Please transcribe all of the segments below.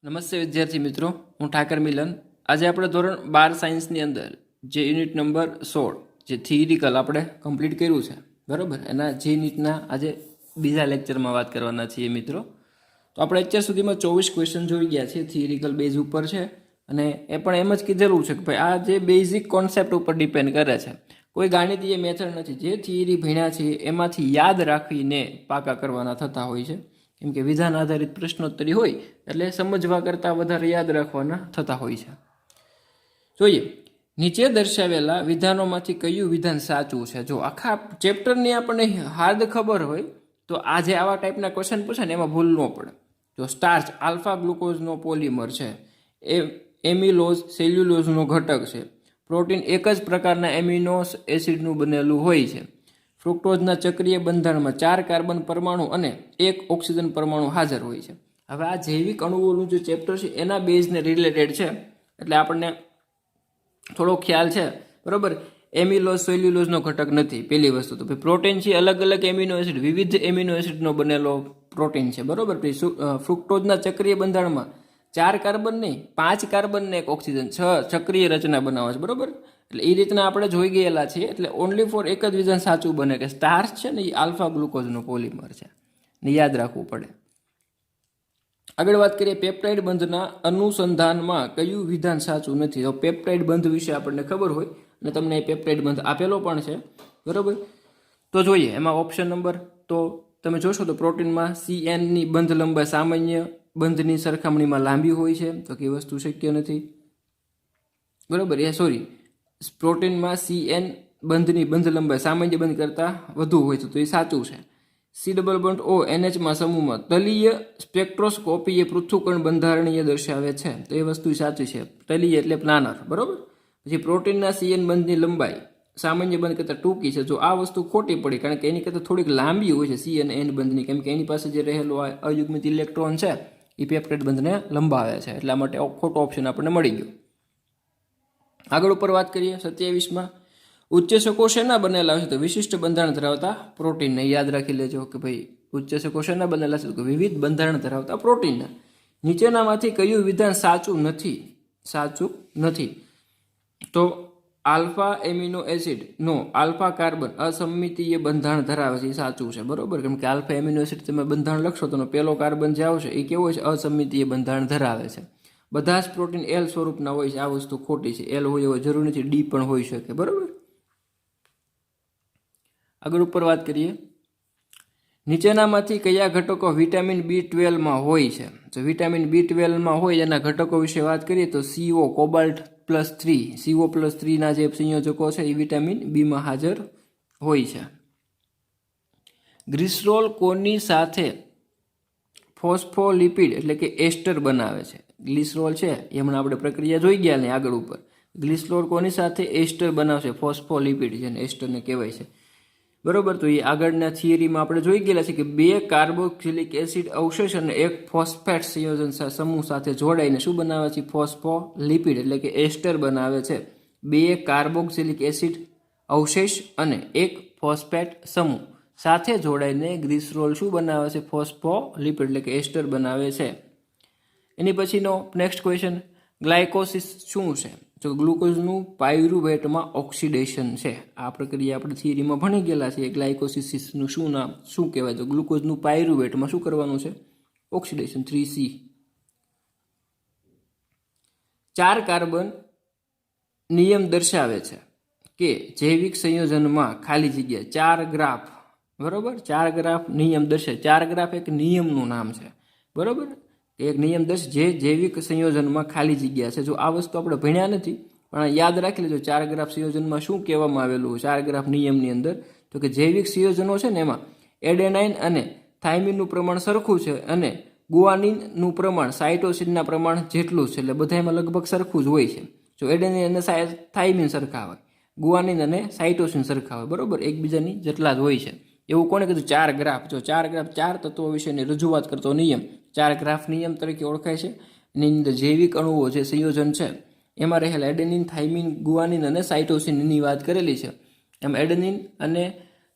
નમસ્તે વિદ્યાર્થી મિત્રો, હું ઠાકર મિલન. આજે આપણે ધોરણ 12 સાયન્સની અંદર જે યુનિટ નંબર 16 જે થિયરિકલ આપણે કમ્પ્લીટ કર્યું છે, બરાબર, એના જે યુનિટના આજે બીજા લેક્ચરમાં વાત કરવાના છીએ મિત્રો. તો આપણે અત્યાર સુધીમાં 24 ક્વેશ્ચન જોઈ ગયા છીએ, થિયરિકલ બેઝ ઉપર છે. અને એ પણ એમ જ કીધેલું છે કે ભાઈ આ જે બેઝિક કોન્સેપ્ટ ઉપર ડિપેન્ડ કરે છે, કોઈ ગાણિતીય મેથડ નથી. જે થિયરી ભણ્યા છે એમાંથી યાદ રાખીને પાકા કરવાના થતા હોય છે. કેમ કે વિધાન આધારિત પ્રશ્નોત્તરી હોય એટલે સમજવા કરતાં વધારે યાદ રાખવાના થતા હોય છે. જોઈએ, નીચે દર્શાવેલા વિધાનોમાંથી કયું વિધાન સાચું છે. જો આખા ચેપ્ટરની આપણને હાર્દ ખબર હોય તો આ જે આવા ટાઈપના ક્વેશ્ચન પૂછે ને એમાં ભૂલ ન પડે. જો સ્ટાર્ચ આલ્ફા ગ્લુકોઝનો પોલિમર છે, એમિલોઝ સેલ્યુલોઝનો ઘટક છે, પ્રોટીન એક જ પ્રકારના એમિનો એસિડનું બનેલું હોય છે, ફ્રુક્ટોઝના ચક્રીય બંધારણમાં 4 કાર્બન પરમાણુ અને 1 ઓક્સિજન પરમાણુ હાજર હોય છે. હવે આ જૈવિક અણુઓનું જે ચેપ્ટર છે એના બેઝને રિલેટેડ છે એટલે આપણને થોડો ખ્યાલ છે, બરાબર. એમિલોઝ સેલ્યુલોઝનો ઘટક નથી, પહેલી વસ્તુ. તો ભાઈ પ્રોટીન છે અલગ અલગ એમિનો એસિડ, વિવિધ એમિનો એસિડનો બનેલો પ્રોટીન છે, બરાબર. ફ્રુક્ટોઝના ચક્રીય બંધારણમાં 4 કાર્બન નહીં, 5 કાર્બન ને 1 ઓક્સિજન, 6 ચક્રીય રચના બનાવે છે, બરાબર. એટલે એ રીતના આપણે જોઈ ગયેલા છીએ. એટલે ઓનલી ફોર એક જ વિધાન સાચું બને કે સ્ટાર્ચ છે ને એ આલ્ફા ગ્લુકોઝનો પોલિમર છે, ને યાદ રાખવું પડે. આગળ વાત કરીએ, પેપ્ટાઇડ બંધના અનુસંધાનમાં કયું વિધાન સાચું નથી. તો પેપ્ટાઇડ બંધ વિશે આપણને ખબર હોય અને તમને એ પેપ્ટાઇડ બંધ આપેલો પણ છે, બરાબર. તો જોઈએ એમાં ઓપ્શન નંબર, તો તમે જોશો તો પ્રોટીનમાં CNની બંધ લંબાઈ સામાન્ય બંધની સરખામણીમાં લાંબી હોય છે, તો કે વસ્તુ શક્ય નથી, બરાબર. પ્રોટીનમાં CN બંધની બંધ લંબાઈ સામાન્ય બંધ કરતાં વધુ હોય છે, તો એ સાચું છે. C+O NHમાં સમૂહમાં તલીય સ્પેક્ટ્રોસ્કોપી એ પૃથ્થકરણ બંધારણીય દર્શાવે છે, તો એ વસ્તુ સાચી છે. તલીય એટલે પ્લાનર, બરાબર. પછી પ્રોટીનના CN બંધની લંબાઈ સામાન્ય બંધ કરતાં ટૂંકી છે, જો આ વસ્તુ ખોટી પડી, કારણ કે એની કરતાં થોડીક લાંબી હોય છે C અને N બંધની, કેમ કે એની પાસે જે રહેલો અયુગ્મિત ઇલેક્ટ્રોન છે એ પેપ્ટાઇડ બંધને લંબાવે છે, એટલા માટે ખોટો ઓપ્શન આપણને મળી ગયો. આગળ ઉપર વાત કરીએ 27માં, ઉચ્ચેસકો શેના બનેલા છે. તો વિશિષ્ટ બંધારણ ધરાવતા પ્રોટીનને યાદ રાખી લેજો કે ભાઈ ઉચ્ચેસકો શેના બનેલા છે, તો વિવિધ બંધારણ ધરાવતા પ્રોટીનના. નીચેનામાંથી કયું વિધાન સાચું નથી. તો આલ્ફા એમિનો એસિડ નો આલ્ફા કાર્બન અસમિતીય બંધારણ ધરાવે છે, એ સાચું છે, બરોબર. કેમ કે આલ્ફા એમિનો એસિડ તમે બંધારણ લખશો તો પહેલો કાર્બન જે આવશે એ કેવો છે, અસમિતીય બંધારણ ધરાવે છે. બધા જ પ્રોટીન L સ્વરૂપના હોય છે, આ વસ્તુ ખોટી છે. L હોય એવો જરૂરી નથી, D પણ હોઈ શકે, બરાબર. આગળ ઉપર વાત કરીએ, નીચેનામાંથી કયા ઘટકો વિટામિન B12માં હોય છે. તો વિટામિન B12માં હોય એના ઘટકો વિશે વાત કરીએ તો CO કોબાલ્ટ +3 CO+3 ના જે સંયોજકો છે એ વિટામિન બીમાં હાજર હોય છે. ગ્લિસરોલ કોની સાથે ફોસ્ફોલિપિડ એટલે કે એસ્ટર બનાવે છે. ગ્લિસરોલ છે એ હમણાં આપણે પ્રક્રિયા જોઈ ગયા ને આગળ ઉપર. ગ્લિસરોલ કોની સાથે એસ્ટર બનાવશે, ફોસ્ફોલિપિડ જેને એસ્ટરને કહેવાય છે, બરોબર. તો એ આગળના થિયરીમાં આપણે જોઈ ગયેલા છે કે 2 કાર્બોક્સિલિક એસિડ અવશેષ અને 1 ફોસ્ફેટ સંયોજન સમૂહ સાથે જોડાઈને શું બનાવે છે, ફોસ્ફોલિપિડ એટલે કે એસ્ટર બનાવે છે. 2 કાર્બોક્સિલિક એસિડ અવશેષ અને 1 ફોસ્ફેટ સમૂહ સાથે જોડાઈને ગ્લિસરોલ શું બનાવે છે, ફોસ્ફોલિપિડ એટલે કે એસ્ટર બનાવે છે. એની પછીનો નેક્સ્ટ ક્વેશ્ચન, ગ્લાયકોસિસ શું છે. તો ગ્લુકોઝનું પાયરુવેટમાં ઓક્સિડેશન છે. આ પ્રક્રિયા આપણે થિયરીમાં ભણી ગયેલા છે. ગ્લાયકોસિસનું શું કહેવાય, તો ગ્લુકોઝનું પાયરુવેટમાં શું કરવાનું છે, ઓક્સિડેશન, 3C. 4 કાર્બન નિયમ દર્શાવે છે કે જૈવિક સંયોજનમાં ખાલી જગ્યા 4 ગ્રાફ, બરોબર. 4 ગ્રાફ નિયમ દર્શાવે. 4 ગ્રાફ એક નિયમનું નામ છે, બરોબર. એક નિયમ જે જૈવિક સંયોજનમાં ખાલી જગ્યા છે. જો આ વસ્તુ આપણે ભણ્યા નથી પણ યાદ રાખી લેજો, 4 ગ્રાફ સંયોજનમાં શું કહેવામાં આવેલું 4 ગ્રાફ નિયમની અંદર, તો કે જૈવિક સંયોજનો છે ને એમાં એડેનાઇન અને થાઇમિનનું પ્રમાણ સરખું છે અને ગુઆનિનનું પ્રમાણ સાઇટોસિનના પ્રમાણ જેટલું છે. એટલે બધામાં લગભગ સરખું જ હોય છે. જો એડેનાઇન અને થાઇમિન સરખા હોય, ગુઆનિન અને સાઇટોસિન સરખા હોય, બરોબર, એકબીજાની જેટલા જ હોય છે. એવું કોને કીધું, 4 ગ્રાફ. જો 4 ગ્રાફ 4 તત્વો વિશેની રજૂઆત કરતો નિયમ 4 ગ્રાફ નિયમ તરીકે ઓળખાય છે. એની અંદર જૈવિક અણુઓ જે સંયોજન છે એમાં રહેલા એડેનિન, થાઇમિન, ગુઆનિન અને સાઇટોસિનની વાત કરેલી છે. એમ એડેનિન અને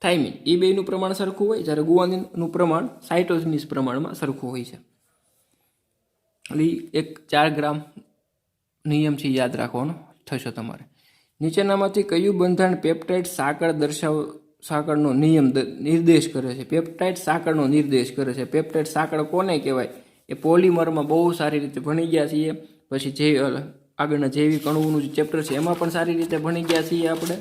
થાઇમિન એ બેનું પ્રમાણ સરખું હોય, જ્યારે ગુઆનિનનું પ્રમાણ સાઇટોસિનના પ્રમાણમાં સરખું હોય છે. એટલે એક 4 ગ્રામ નિયમ છે, યાદ રાખવાનો થશે તમારે. નીચેનામાંથી કયું બંધારણ પેપ્ટાઇડ સાંકળનો નિર્દેશ કરે છે? પેપ્ટાઇડ સાંકળનો નિર્દેશ કરે છે. પેપ્ટાઇડ સાંકળ કોને કહેવાય? એ પોલિમરમાં બહુ સારી રીતે ભણી ગયા છીએ. પછી જે આગળના જૈવિક અણુઓનું જે ચેપ્ટર છે એમાં પણ સારી રીતે ભણી ગયા છીએ આપણે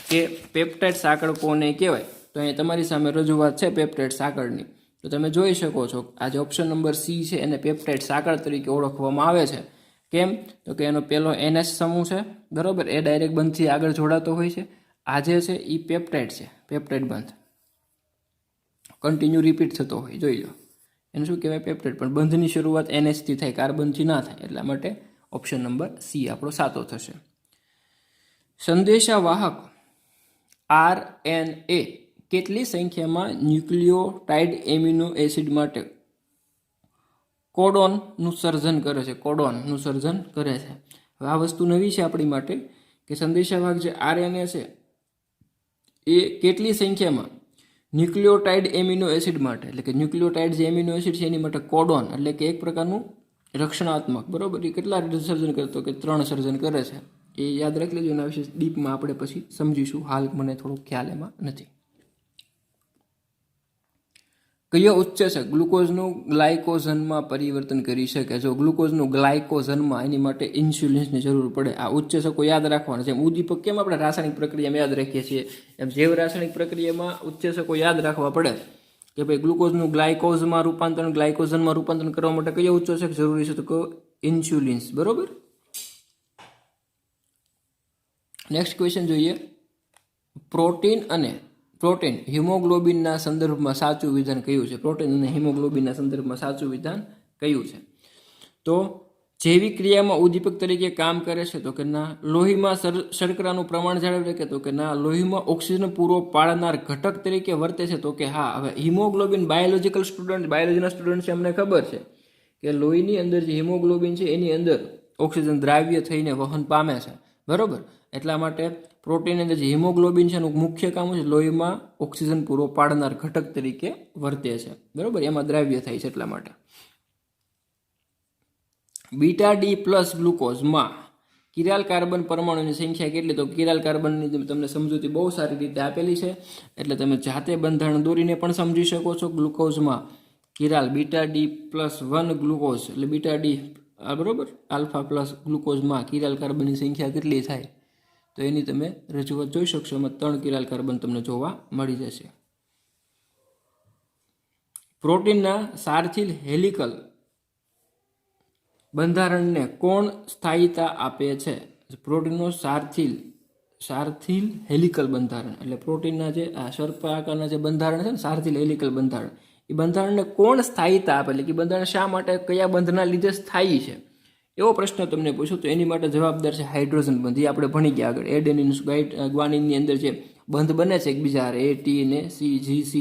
કે પેપ્ટાઇડ સાંકળ કોને કહેવાય. તો અહીંયા તમારી સામે રજૂઆત છે પેપ્ટાઇડ સાંકળની. તો તમે જોઈ શકો છો આ જે ઓપ્શન નંબર સી છે એને પેપ્ટાઇડ સાંકળ તરીકે ઓળખવામાં આવે છે. કેમ? તો કે એનો પહેલો NH સમૂહ છે, બરાબર, એ ડાયરેક્ટ બંધથી આગળ જોડાતો હોય છે. આ જે છે એ પેપ્ટાઇડ છે, પેપ્ટાઇડ બંધ કન્ટિન્યુ રિપીટ થતો હોય, જોઈ લો. એને શું કહેવાય? પેપ્ટાઇડ. પણ બંધની શરૂઆત NH થી થાય, કાર્બનથી ના થાય. એટલા માટે ઓપ્શન નંબર સી આપણો સાચો થશે. સંદેશાવાહક RNA કેટલી સંખ્યામાં ન્યુક્લિયોટાઇડ એમિનો એસિડ માટે કોડોનનું સર્જન કરે છે? કોડોનનું સર્જન કરે છે. હવે આ વસ્તુ નવી છે આપણી માટે કે સંદેશાવાહક જે RNA છે એ કેટલી સંખ્યામાં ન્યુક્લિયોટાઇડ એમિનો એસિડ માટે, એટલે કે ન્યુક્લિયોટાઇડ જે એમિનો એસિડ છે એની માટે કોડોન એટલે કે એક પ્રકારનું રક્ષણાત્મક, બરાબર, એ કેટલા સર્જન કરતો કે 3 સર્જન કરે છે. એ યાદ રાખી લેજો. એના વિશે ડીપમાં આપણે પછી સમજીશું. હાલ મને થોડો ખ્યાલ એમાં નથી. કયો ઉત્સેચક ગ્લુકોઝનું ગ્લાયકોઝનમાં પરિવર્તન કરી શકે? જો ગ્લુકોઝનું ગ્લાયકોઝનમાં એની માટે ઇન્સ્યુલિન્સની જરૂર પડે. આ ઉત્સેચકો યાદ રાખવાના. જેમ ઉદ્દીપક કેમ આપણે રાસાયણિક પ્રક્રિયામાં યાદ રાખીએ છીએ, એમ જૈવ રાસાયણિક પ્રક્રિયામાં ઉત્સેચકો યાદ રાખવા પડે કે ભાઈ ગ્લુકોઝનું ગ્લાયકોઝમાં રૂપાંતરણ કરવા માટે કયો ઉત્સેચક જરૂરી છે? તો કહો ઇન્સ્યુલિન્સ, બરોબર. નેક્સ્ટ ક્વેશ્ચન જોઈએ. પ્રોટીન હિમોગ્લોબિનના સંદર્ભમાં સાચું વિધાન કયું છે? પ્રોટીન અને હિમોગ્લોબિનના સંદર્ભમાં સાચું વિધાન કયું છે? તો જૈવિક ક્રિયામાં ઉદ્દીપક તરીકે કામ કરે છે? તો કે ના. લોહીમાં શર્કરાનું પ્રમાણ જાળવી રાખે? તો કે ના. લોહીમાં ઓક્સિજન પૂરો પાડનાર ઘટક તરીકે વર્તે છે? તો કે હા. હવે હિમોગ્લોબિન બાયોલોજીના સ્ટુડન્ટ છે, અમને ખબર છે કે લોહીની અંદર જે હિમોગ્લોબિન છે એની અંદર ઓક્સિજન દ્રાવ્ય થઈને વહન પામે છે, બરોબર. એટલા માટે પ્રોટીન અંદર જે હિમોગ્લોબિન છે એનું મુખ્ય કામ છે લોહીમાં ઓક્સિજન પૂરો પાડનાર ઘટક તરીકે વર્તે છે, બરોબર. એમાં દ્રાવ્ય થાય છે એટલા માટે. બીટા ડી પ્લસ ગ્લુકોઝમાં કિરાલ કાર્બન પરમાણુની સંખ્યા કેટલી? તો કિરાલ કાર્બનની તમને સમજૂતી બહુ સારી રીતે આપેલી છે, એટલે તમે જાતે બંધારણ દોરીને પણ સમજી શકો છો. ગ્લુકોઝમાં chiral beta D plus 1 glucose એટલે બીટા ડી, બરોબર, આલ્ફા પ્લસ ગ્લુકોઝમાં કિરાલ કાર્બનની સંખ્યા કેટલી થાય? તો એની તમે રજૂઆત જોઈ શકશો. એમાં 3 કિરાલ કાર્બન તમને જોવા મળી જશે. પ્રોટીનના સારથીલ હેલિકલ બંધારણને કોણ સ્થાયીતા આપે છે? પ્રોટીનનો સારથીલ હેલિકલ બંધારણ એટલે પ્રોટીનના જે આ સર્પાકારના જે બંધારણ છે ને, સારથીલ હેલિકલ બંધારણ, એ બંધારણને કોણ સ્થાયીતા આપે? એટલે કે બંધારણ શા માટે, કયા બંધના લીધે સ્થાયી છે, એવો પ્રશ્ન તમને પૂછો તો એની માટે જવાબદાર છે હાઇડ્રોજન બંધ. એ આપણે ભણી ગયા આગળ. એડેનિન ગ્વાનિનની અંદર જે બંધ બને છે એકબીજા A, T ને C, G, C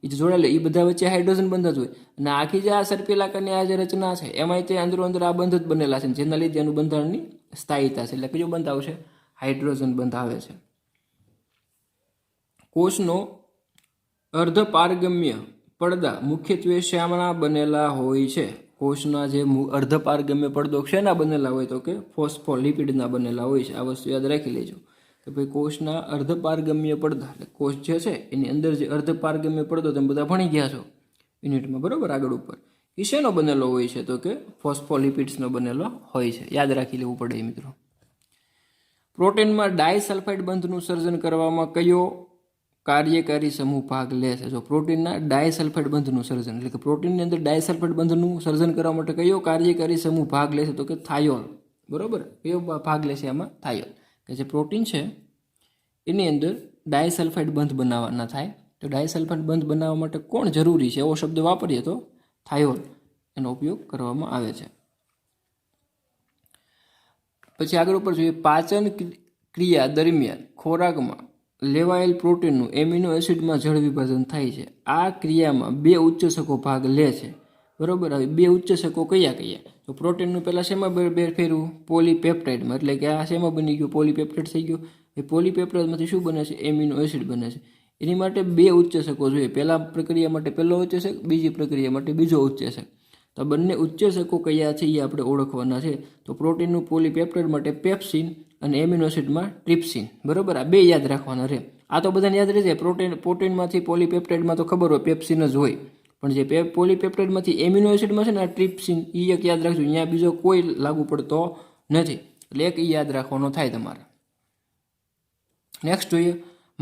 એ જોડાયેલા, એ બધા વચ્ચે હાઇડ્રોજન બંધ જ હોય. અને આખી જે આ સર્પિલાકારની આ જે રચના છે એમાં તે અંદર આ બંધ જ બનેલા છે, જેના લીધે એનું બંધારણની સ્થાયીતા છે. એટલે કયો બંધ આવશે? હાઇડ્રોજન બંધ આવે છે. કોષનો અર્ધપારગમ્ય પડદા મુખ્યત્વે શાના બનેલા હોય છે? કોષના જે અર્ધપારગમ્ય પડદો શેના બનેલા હોય? તો કે ફોસ્ફોલિપિડના બનેલા હોય છે. આ વસ્તુ યાદ રાખી લેજો કે ભાઈ કોષના અર્ધપારગમ્ય પડદા એટલે કોષ જે છે એની અંદર જે અર્ધપારગમ્ય પડદો તમે બધા ભણી ગયા છો યુનિટમાં, બરોબર, આગળ ઉપર, એ શેનો બનેલો હોય છે? તો કે ફોસ્ફોલિપિડ્સનો બનેલો હોય છે. યાદ રાખી લેવું પડે મિત્રો. પ્રોટીનમાં ડાયસલ્ફાઇડ બંધનું સર્જન કરવામાં કયો કાર્યકારી સમૂહ ભાગ લે છે? જો પ્રોટીનના ડાયસલ્ફાઇડ બંધનું સર્જન એટલે કે પ્રોટીનની અંદર ડાયસલ્ફાઇડ બંધનું સર્જન કરવા માટે કયો કાર્યકારી સમૂહ ભાગ લે છે? તો કે થાયોલ, બરોબર. કયો ભાગ લે છે આમાં? થાયોલ. કે જે પ્રોટીન છે એની અંદર ડાયસલ્ફાઇડ બંધ બનાવવાના થાય. તો ડાયસલ્ફાઇડ બંધ બનાવવા માટે કોણ જરૂરી છે એવો શબ્દ વાપરીએ તો થાયોલ એનો ઉપયોગ કરવામાં આવે છે. પછી આગળ ઉપર જોઈએ. પાચન ક્રિયા દરમિયાન ખોરાકમાં લેવાયેલ પ્રોટીનનું એમિનો એસિડમાં જળ વિભાજન થાય છે. આ ક્રિયામાં 2 ઉત્સેચકો ભાગ લે છે, બરોબર. હવે 2 ઉત્સેચકો કયા? તો પ્રોટીનનું પહેલાં શેમાં ફેરવું? પોલીપેપ્ટાઇડમાં. એટલે કે આ શેમાં બની ગયું? પોલીપેપ્ટાઇડ થઈ ગયું. એ પોલીપેપ્ટાઇડમાંથી શું બને છે? એમિનો એસિડ બને છે. એની માટે 2 ઉત્સેચકો જોઈએ. પહેલા પ્રક્રિયા માટે પહેલો ઉત્સેચક, બીજી પ્રક્રિયા માટે બીજો ઉત્સેચક. તો તો બંને ઉચ્ચેસકો કયા છે એ આપણે ઓળખવાના છે. તો પ્રોટીનનું પોલીપેપ્ટાઇડ માટે પેપ્સિન અને એમિનો એસિડમાં ટ્રિપ્સિન. બરાબર, આ બે યાદ રાખવાના રહે. આ તો બધાને યાદ રહે છે. પ્રોટીનમાંથી પોલીપેપ્ટાઇડમાં તો ખબર હોય પેપ્સિન જ હોય, પણ જે પોલીપેપ્ટાઇડમાંથી એમિનો એસિડમાં છે ને આ ટ્રિપ્સિન, એ એક યાદ રાખજો. અહીંયા બીજો કોઈ લાગુ પડતો નથી, એટલે એક એ યાદ રાખવાનો થાય તમારે. નેક્સ્ટ જોઈએ,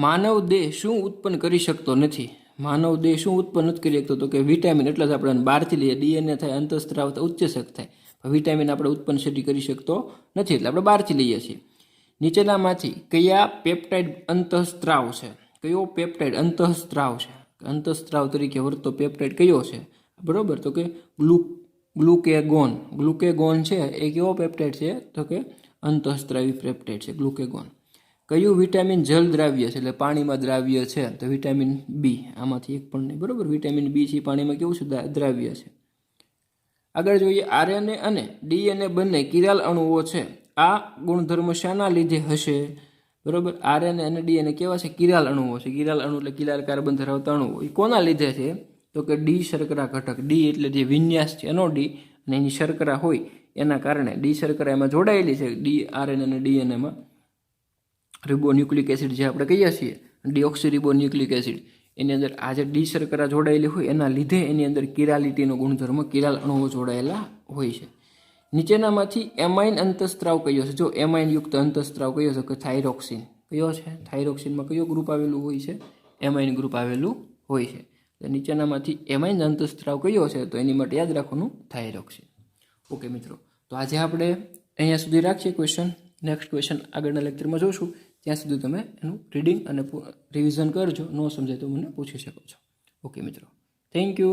માનવ દેહ શું ઉત્પન્ન કરી શકતો નથી? માનવ દેહ શું ઉત્પન્ન નથી કરી શકતો? તો કે વિટામિન. એટલે જ આપણે બહારથી લઈએ, ડીએનએ થાય, અંતઃસ્ત્રાવ થાય, ઉચ્ચેસક થાય. વિટામિન આપણે ઉત્પન્ન શેટી કરી શકતો નથી, એટલે આપણે બહારથી લઈએ છીએ. નીચેનામાંથી કયા પેપ્ટાઇડ અંતઃસ્ત્રાવ છે? કયો પેપ્ટાઇડ અંતઃસ્ત્રાવ છે? અંતઃસ્ત્રાવ તરીકે વર્તતો પેપ્ટાઇડ કયો છે? બરોબર, તો કે ગ્લુકેગોન. ગ્લુકેગોન છે એ કેવો પેપ્ટાઇડ છે? તો કે અંતઃસ્ત્રાવી પેપ્ટાઇડ છે ગ્લુકેગોન. કયું વિટામિન જલ દ્રાવ્ય છે? એટલે પાણીમાં દ્રાવ્ય છે. તો વિટામિન બી. આમાંથી એક પણ નહીં. બરોબર, વિટામિન બી છે પાણીમાં કેવું છે? દ્રાવ્ય છે. આગળ જોઈએ, આરએનએ અને ડીએનએ બંને કિરાલ અણુઓ છે. આ ગુણધર્મ શાના લીધે હશે? બરોબર, આરએનએ અને ડીએનએ કેવા છે? કિરાલ અણુઓ છે. કિરાલ અણુ એટલે કિરાલ કાર્બન ધરાવતા અણુઓ. એ કોના લીધે છે? તો કે ડી શર્કરા ઘટક. ડી એટલે જે વિન્યાસ છે એનો ડી, અને એની શર્કરા હોય એના કારણે ડી શર્કરા એમાં જોડાયેલી છે. ડી આરએનએ અને ડીએનએમાં રિબોન્યુક્લિક એસિડ જે આપણે કહીએ છીએ, ડીઓક્સી રિબોન્યુક્લિક એસિડ, એની અંદર આ જે ડી શર્કરા જોડાયેલી હોય એના લીધે એની અંદર કિરાલિટીનો ગુણધર્મ, કિરાલ અણુઓ જોડાયેલા હોય છે. નીચેનામાંથી એમાઇન અંતઃસ્ત્રાવ કયો છે? જો એમાઇન યુક્ત અંતઃસ્ત્રાવ કયો છે? કે થાઇરોક્સિન. કયો છે? થાઇરોક્સિનમાં કયો ગ્રુપ આવેલું હોય છે? એમાઇન ગ્રુપ આવેલું હોય છે. નીચેનામાંથી એમાઇન અંતઃસ્ત્રાવ કયો છે? તો એની માટે યાદ રાખવાનું થાઇરોક્સિન. ઓકે મિત્રો, તો આજે આપણે અહીંયા સુધી રાખીએ ક્વેશ્ચન. નેક્સ્ટ ક્વેશ્ચન આગળના લેક્ચરમાં જોઈશું. ત્યાં સુધી તમે એનું રીડિંગ અને રિવિઝન કરજો. ન સમજાય તો મને પૂછી શકો છો. ઓકે મિત્રો, થેન્ક યુ.